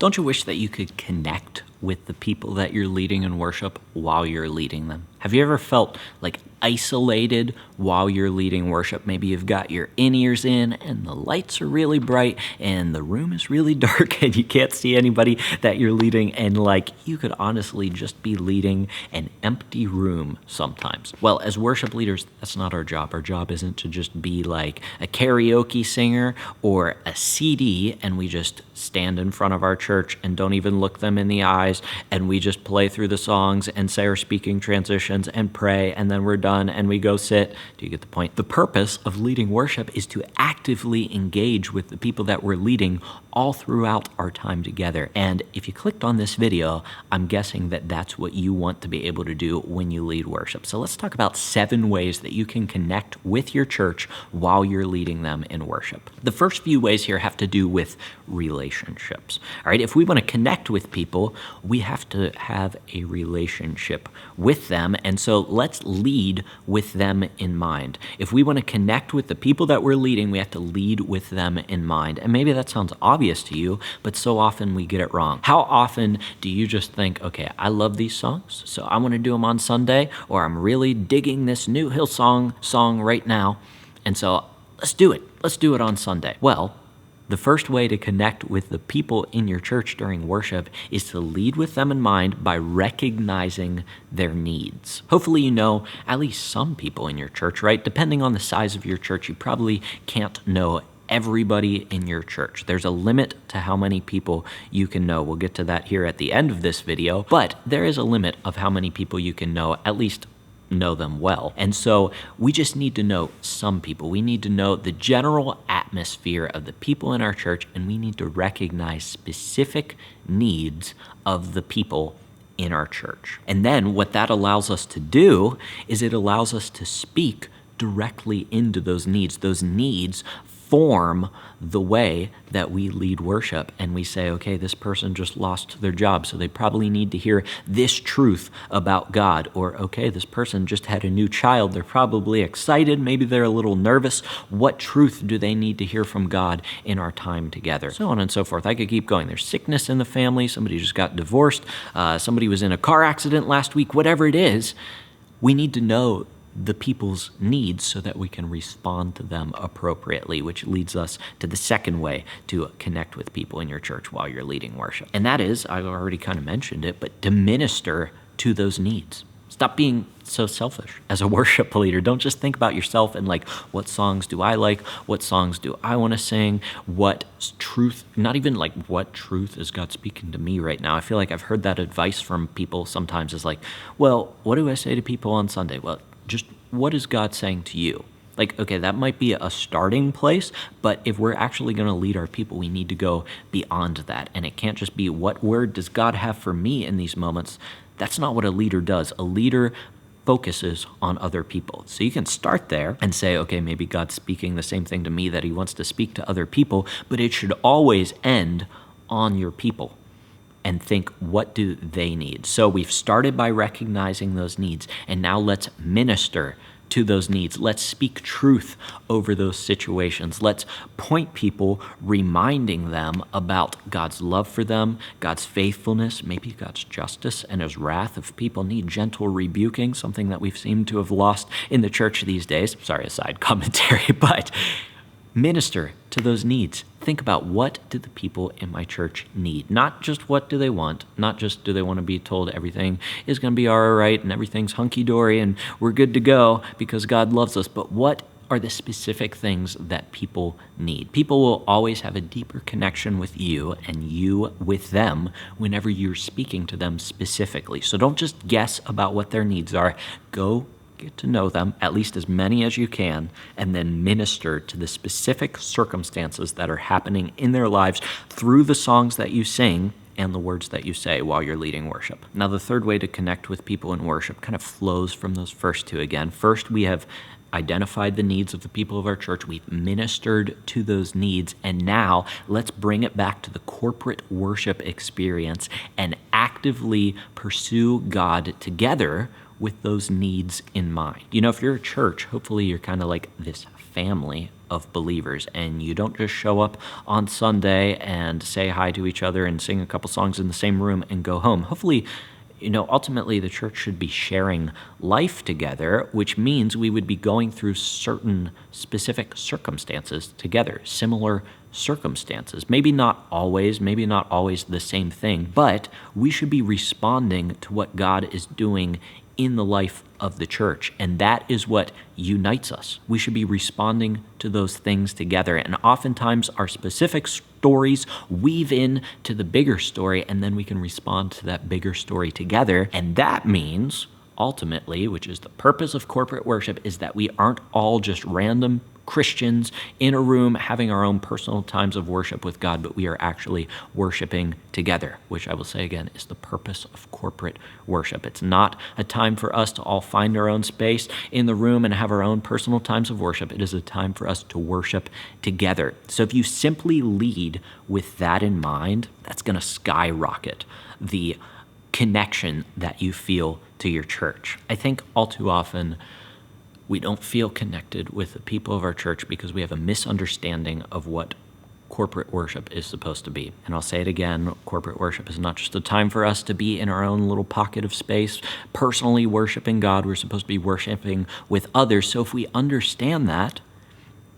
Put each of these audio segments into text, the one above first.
Don't you wish that you could connect with the people that you're leading in worship while you're leading them? Have you ever felt like isolated while you're leading worship? Maybe you've got your in-ears in and the lights are really bright and the room is really dark and you can't see anybody that you're leading, and like you could honestly just be leading an empty room sometimes. Well, as worship leaders, that's not our job. Our job isn't to just be like a karaoke singer or a CD and we just stand in front of our church and don't even look them in the eyes and we just play through the songs and say our speaking transitions and pray and then we're done and we go sit. Do you get the point? The purpose of leading worship is to actively engage with the people that we're leading all throughout our time together. And if you clicked on this video, I'm guessing that that's what you want to be able to do when you lead worship. So let's talk about 7 ways that you can connect with your church while you're leading them in worship. The first few ways here have to do with relationships. All right, if we want to connect with people, we have to have a relationship with them. And so let's lead with them in mind. If we want to connect with the people that we're leading, we have to lead with them in mind. And maybe that sounds obvious to you, but so often we get it wrong. How often do you just think, okay, I love these songs, so I want to do them on Sunday, or I'm really digging this new Hillsong song right now, and so let's do it. Let's do it on Sunday. Well, the first way to connect with the people in your church during worship is to lead with them in mind by recognizing their needs. Hopefully you know at least some people in your church, right? Depending on the size of your church, you probably can't know everybody in your church. There's a limit to how many people you can know. We'll get to that here at the end of this video, but there is a limit of how many people you can know, at least know them well. And so we just need to know some people. We need to know the general atmosphere of the people in our church, and we need to recognize specific needs of the people in our church. And then what that allows us to do is it allows us to speak directly into those needs. Those needs form the way that we lead worship, and we say, okay, this person just lost their job, so they probably need to hear this truth about God. Or, okay, this person just had a new child, they're probably excited, maybe they're a little nervous. What truth do they need to hear from God in our time together? So on and so forth. I could keep going. There's sickness in the family, somebody just got divorced, somebody was in a car accident last week, whatever it is. We need to know the people's needs so that we can respond to them appropriately, which leads us to the second way to connect with people in your church while you're leading worship. And that is, I already kind of mentioned it, but to minister to those needs. Stop being so selfish as a worship leader. Don't just think about yourself and like, what songs do I like? What songs do I want to sing? What truth, not even like what truth is God speaking to me right now? I feel like I've heard that advice from people sometimes is like, well, what do I say to people on Sunday? Well, just what is God saying to you? Like, okay, that might be a starting place, but if we're actually going to lead our people, we need to go beyond that. And it can't just be, what word does God have for me in these moments? That's not what a leader does. A leader focuses on other people. So you can start there and say, okay, maybe God's speaking the same thing to me that he wants to speak to other people, but it should always end on your people. And think, what do they need? So we've started by recognizing those needs, and now let's minister to those needs. Let's speak truth over those situations. Let's point people, reminding them about God's love for them, God's faithfulness, maybe God's justice and his wrath if people need gentle rebuking, something that we've seemed to have lost in the church these days. Sorry, a side commentary, but minister to those needs. Think about, what do the people in my church need? Not just what do they want, not just do they want to be told everything is going to be all right and everything's hunky-dory and we're good to go because God loves us, but what are the specific things that people need? People will always have a deeper connection with you and you with them whenever you're speaking to them specifically. So don't just guess about what their needs are. Go get to know them, at least as many as you can, and then minister to the specific circumstances that are happening in their lives through the songs that you sing and the words that you say while you're leading worship. Now, the third way to connect with people in worship kind of flows from those first two again. First, we have identified the needs of the people of our church. We've ministered to those needs. And now let's bring it back to the corporate worship experience and actively pursue God together with those needs in mind. You know, if you're a church, hopefully you're kind of like this family of believers, and you don't just show up on Sunday and say hi to each other and sing a couple songs in the same room and go home. Hopefully, ultimately the church should be sharing life together, which means we would be going through certain specific circumstances together, similar circumstances. Maybe not always the same thing, but we should be responding to what God is doing in the life of the church, and that is what unites us. We should be responding to those things together, and oftentimes our specific stories weave in to the bigger story, and then we can respond to that bigger story together. And that means, ultimately, which is the purpose of corporate worship, is that we aren't all just random Christians in a room having our own personal times of worship with God, but we are actually worshiping together, which I will say again is the purpose of corporate worship. It's not a time for us to all find our own space in the room and have our own personal times of worship. It is a time for us to worship together. So if you simply lead with that in mind, that's going to skyrocket the connection that you feel to your church. I think all too often we don't feel connected with the people of our church because we have a misunderstanding of what corporate worship is supposed to be. And I'll say it again, corporate worship is not just a time for us to be in our own little pocket of space, personally worshiping God. We're supposed to be worshiping with others. So if we understand that,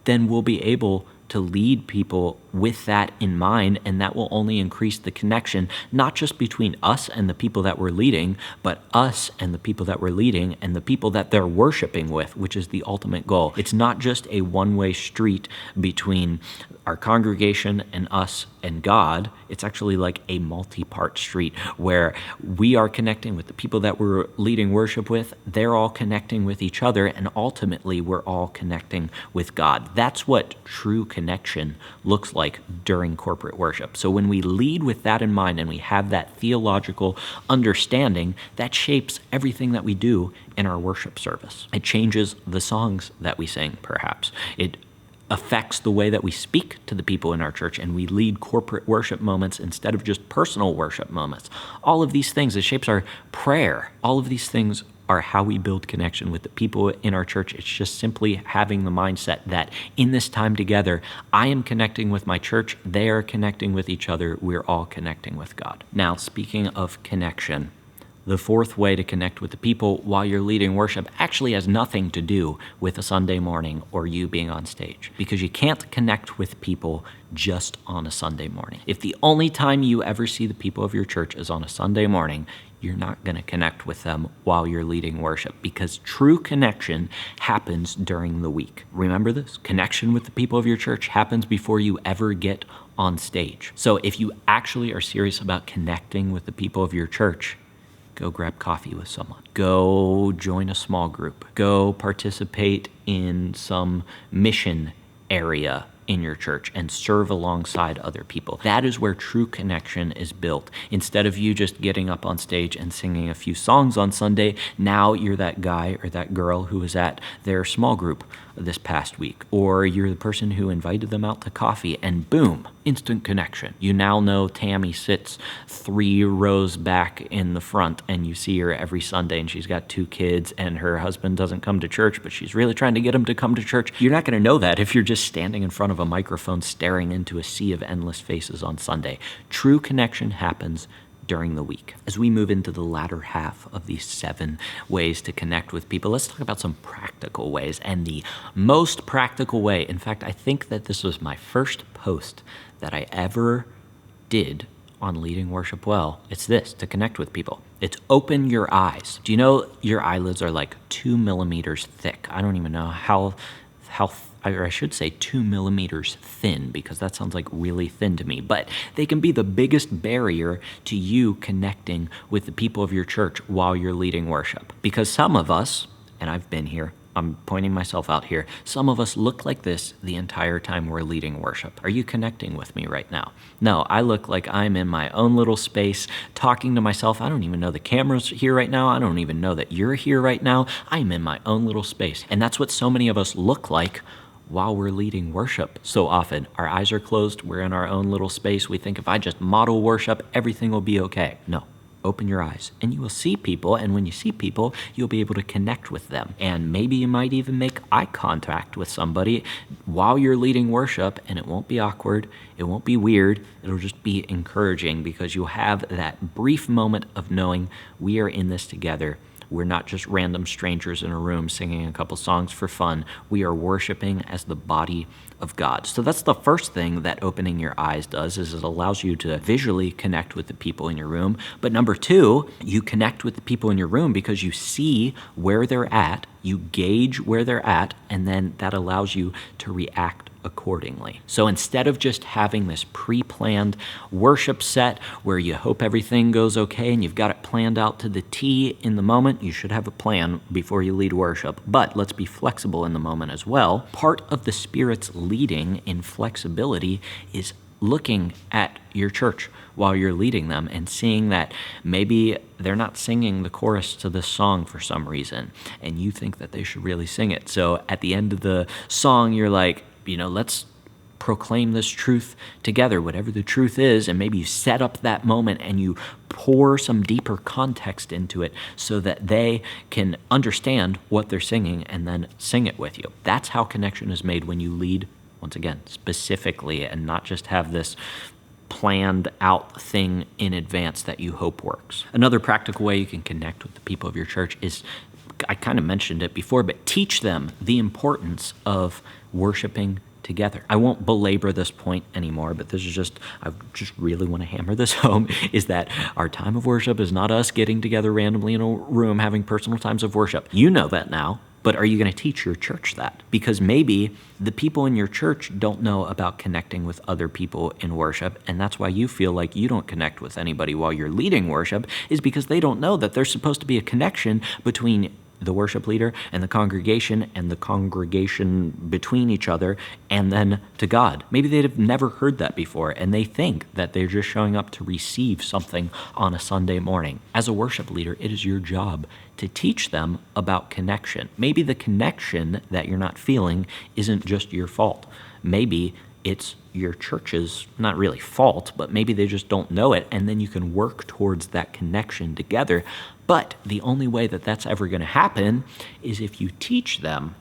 then we'll be able to lead people with that in mind, and that will only increase the connection, not just between us and the people that we're leading, but us and the people that we're leading and the people that they're worshiping with, which is the ultimate goal. It's not just a one-way street between our congregation and us and God. It's actually like a multi-part street where we are connecting with the people that we're leading worship with, they're all connecting with each other, and ultimately we're all connecting with God. That's what true connection looks like during corporate worship. So when we lead with that in mind and we have that theological understanding, that shapes everything that we do in our worship service. It changes the songs that we sing, perhaps. It affects the way that we speak to the people in our church, and we lead corporate worship moments instead of just personal worship moments. All of these things, it shapes our prayer. All of these things are how we build connection with the people in our church. It's just simply having the mindset that in this time together, I am connecting with my church, they are connecting with each other, we're all connecting with God. Now, speaking of connection, the fourth way to connect with the people while you're leading worship actually has nothing to do with a Sunday morning or you being on stage, because you can't connect with people just on a Sunday morning. If the only time you ever see the people of your church is on a Sunday morning, you're not going to connect with them while you're leading worship, because true connection happens during the week. Remember this? Connection with the people of your church happens before you ever get on stage. So if you actually are serious about connecting with the people of your church, go grab coffee with someone. Go join a small group. Go participate in some mission area in your church and serve alongside other people. That is where true connection is built. Instead of you just getting up on stage and singing a few songs on Sunday, now you're that guy or that girl who was at their small group this past week, or you're the person who invited them out to coffee, and boom, instant connection. You now know Tammy sits 3 rows back in the front, and you see her every Sunday, and she's got 2 kids, and her husband doesn't come to church, but she's really trying to get him to come to church. You're not going to know that if you're just standing in front of a microphone staring into a sea of endless faces on Sunday. True connection happens during the week. As we move into the latter half of these 7 ways to connect with people, let's talk about some practical ways. And the most practical way, in fact, I think that this was my first post that I ever did on leading worship well. It's this, to connect with people. It's open your eyes. Do you know your eyelids are like 2 millimeters thick? I don't even know how or I should say 2 millimeters thin, because that sounds like really thin to me, but they can be the biggest barrier to you connecting with the people of your church while you're leading worship. Because some of us, and I've been here, I'm pointing myself out here, some of us look like this the entire time we're leading worship. Are you connecting with me right now? No, I look like I'm in my own little space talking to myself. I don't even know the camera's here right now. I don't even know that you're here right now. I'm in my own little space. And that's what so many of us look like while we're leading worship so often. Our eyes are closed, we're in our own little space. We think if I just model worship, everything will be okay. No, open your eyes and you will see people. And when you see people, you'll be able to connect with them. And maybe you might even make eye contact with somebody while you're leading worship, and it won't be awkward. It won't be weird. It'll just be encouraging because you'll have that brief moment of knowing we are in this together. We're not just random strangers in a room singing a couple songs for fun. We are worshiping as the body of God. So that's the first thing that opening your eyes does, is it allows you to visually connect with the people in your room. But number two, you connect with the people in your room because you see where they're at, you gauge where they're at, and then that allows you to react accordingly. So instead of just having this pre-planned worship set where you hope everything goes okay and you've got it planned out to the T in the moment, you should have a plan before you lead worship. But let's be flexible in the moment as well. Part of the Spirit's leading in flexibility is looking at your church while you're leading them and seeing that maybe they're not singing the chorus to this song for some reason, and you think that they should really sing it. So at the end of the song, you're like, let's proclaim this truth together, whatever the truth is, and maybe you set up that moment and you pour some deeper context into it so that they can understand what they're singing and then sing it with you. That's how connection is made when you lead, once again, specifically, and not just have this planned out thing in advance that you hope works. Another practical way you can connect with the people of your church is, I kind of mentioned it before, but teach them the importance of worshiping together. I won't belabor this point anymore, but I just really want to hammer this home, is that our time of worship is not us getting together randomly in a room having personal times of worship. You know that now, but are you going to teach your church that? Because maybe the people in your church don't know about connecting with other people in worship, and that's why you feel like you don't connect with anybody while you're leading worship, is because they don't know that there's supposed to be a connection between the worship leader and the congregation between each other, and then to God. Maybe they'd have never heard that before, and they think that they're just showing up to receive something on a Sunday morning. As a worship leader, it is your job to teach them about connection. Maybe the connection that you're not feeling isn't just your fault. Maybe it's your church's, not really fault, but maybe they just don't know it, and then you can work towards that connection together. But the only way that that's ever going to happen is if you teach them,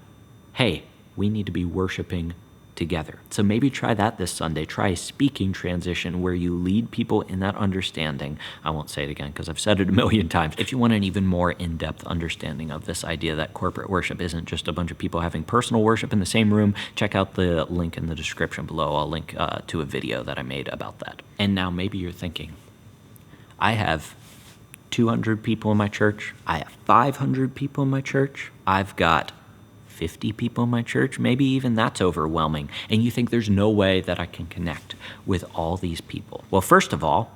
hey, we need to be worshiping together. So maybe try that this Sunday. Try a speaking transition where you lead people in that understanding. I won't say it again because I've said it a million times. If you want an even more in-depth understanding of this idea that corporate worship isn't just a bunch of people having personal worship in the same room, check out the link in the description below. I'll link to a video that I made about that. And now maybe you're thinking, I have 200 people in my church. I have 500 people in my church. I've got 50 people in my church. Maybe even that's overwhelming. And you think there's no way that I can connect with all these people. Well, first of all,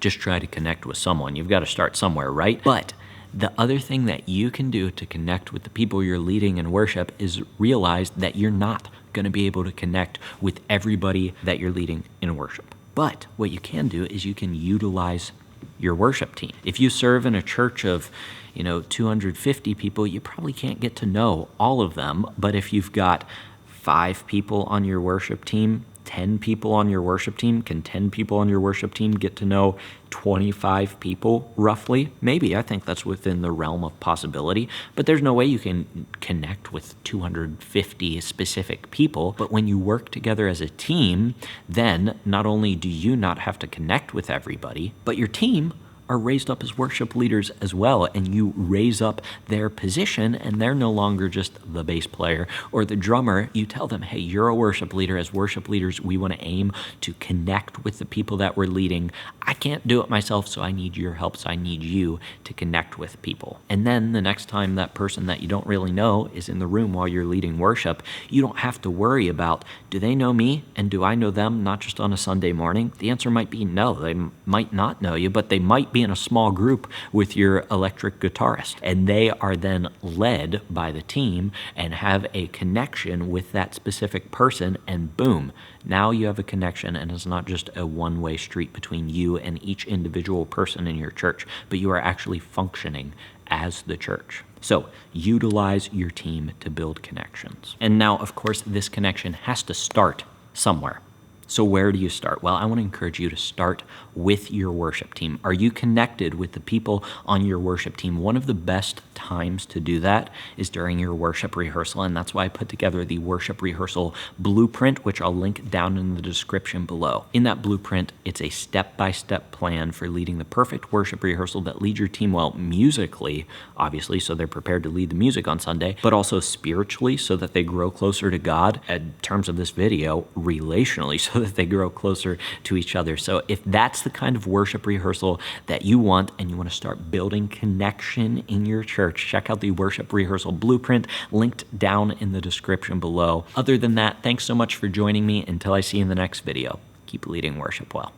just try to connect with someone. You've got to start somewhere, right? But the other thing that you can do to connect with the people you're leading in worship is realize that you're not going to be able to connect with everybody that you're leading in worship. But what you can do is you can utilize your worship team. If you serve in a church of 250 people, you probably can't get to know all of them. But if you've got 5 people on your worship team, 10 people on your worship team, can 10 people on your worship team get to know 25 people roughly? Maybe. I think that's within the realm of possibility, but there's no way you can connect with 250 specific people. But when you work together as a team, then not only do you not have to connect with everybody, but your team are raised up as worship leaders as well, and you raise up their position, and they're no longer just the bass player or the drummer. You tell them, hey, you're a worship leader. As worship leaders, we want to aim to connect with the people that we're leading. I can't do it myself, so I need your help, so I need you to connect with people. And then the next time that person that you don't really know is in the room while you're leading worship, you don't have to worry about, do they know me and do I know them, not just on a Sunday morning? The answer might be no. They might not know you, but they might be in a small group with your electric guitarist, and they are then led by the team and have a connection with that specific person, and boom, now you have a connection, and it's not just a one-way street between you and each individual person in your church, but you are actually functioning as the church. So utilize your team to build connections. And now, of course, this connection has to start somewhere. So where do you start? Well, I want to encourage you to start with your worship team. Are you connected with the people on your worship team? One of the best times to do that is during your worship rehearsal, and that's why I put together the worship rehearsal blueprint, which I'll link down in the description below. In that blueprint, it's a step-by-step plan for leading the perfect worship rehearsal that leads your team well musically, obviously, so they're prepared to lead the music on Sunday, but also spiritually so that they grow closer to God. In terms of this video, relationally, so that they grow closer to each other. So if that's the kind of worship rehearsal that you want and you want to start building connection in your church, check out the worship rehearsal blueprint linked down in the description below. Other than that, thanks so much for joining me. Until I see you in the next video, keep leading worship well.